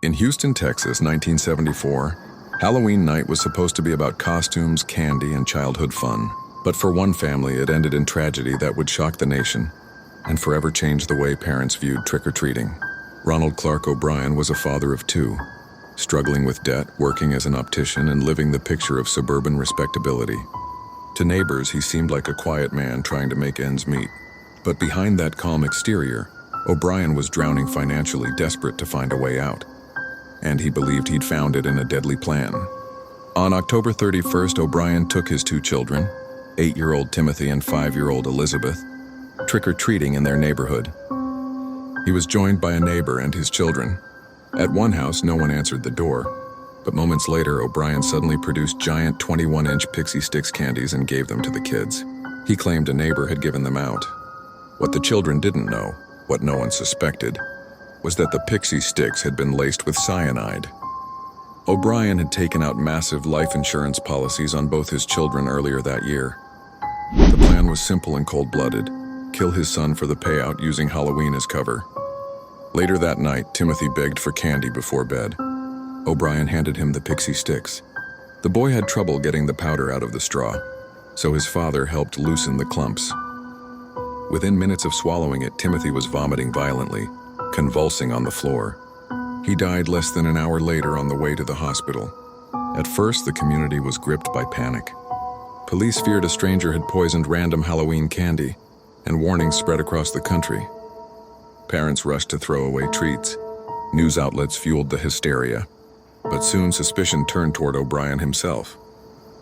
In Houston, Texas, 1974, Halloween night was supposed to be about costumes, candy, and childhood fun. But for one family, it ended in tragedy that would shock the nation and forever change the way parents viewed trick-or-treating. Ronald Clark O'Brien was a father of two, struggling with debt, working as an optician, and living the picture of suburban respectability. To neighbors, he seemed like a quiet man trying to make ends meet. But behind that calm exterior, O'Brien was drowning financially, desperate to find a way out. And he believed he'd found it in a deadly plan. On October 31st, O'Brien took his two children, 8-year-old Timothy and 5-year-old Elizabeth, trick-or-treating in their neighborhood. He was joined by a neighbor and his children. At one house, no one answered the door, but moments later, O'Brien suddenly produced giant 21-inch Pixie Stix candies and gave them to the kids. He claimed a neighbor had given them out. What the children didn't know, what no one suspected, was that the Pixie Stix had been laced with cyanide. O'Brien had taken out massive life insurance policies on both his children earlier that year. The plan was simple and cold-blooded: kill his son for the payout using Halloween as cover. Later that night, Timothy begged for candy before bed. O'Brien handed him the Pixie Stix. The boy had trouble getting the powder out of the straw, so his father helped loosen the clumps. Within minutes of swallowing it, Timothy was vomiting violently, convulsing on the floor. He died less than an hour later on the way to the hospital. At first, the community was gripped by panic. Police feared a stranger had poisoned random Halloween candy, and warnings spread across the country. Parents rushed to throw away treats. News outlets fueled the hysteria. But soon suspicion turned toward O'Brien himself.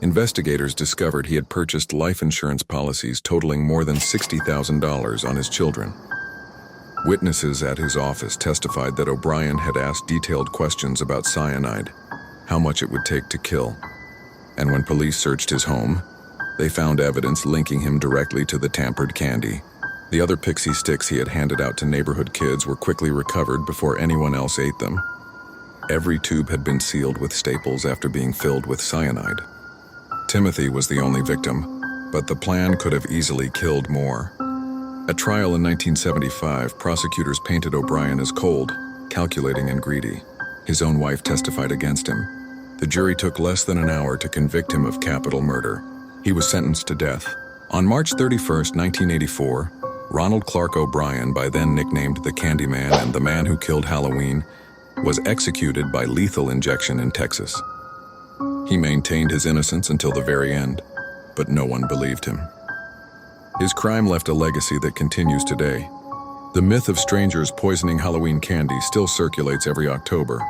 Investigators discovered he had purchased life insurance policies totaling more than $60,000 on his children. Witnesses at his office testified that O'Brien had asked detailed questions about cyanide, how much it would take to kill. And when police searched his home, they found evidence linking him directly to the tampered candy. The other Pixie Stix he had handed out to neighborhood kids were quickly recovered before anyone else ate them. Every tube had been sealed with staples after being filled with cyanide. Timothy was the only victim, but the plan could have easily killed more. At trial in 1975, prosecutors painted O'Brien as cold, calculating, and greedy. His own wife testified against him. The jury took less than an hour to convict him of capital murder. He was sentenced to death. On March 31st, 1984, Ronald Clark O'Brien, by then nicknamed the Candyman and the man who killed Halloween, was executed by lethal injection in Texas. He maintained his innocence until the very end, but no one believed him. His crime left a legacy that continues today. The myth of strangers poisoning Halloween candy still circulates every October.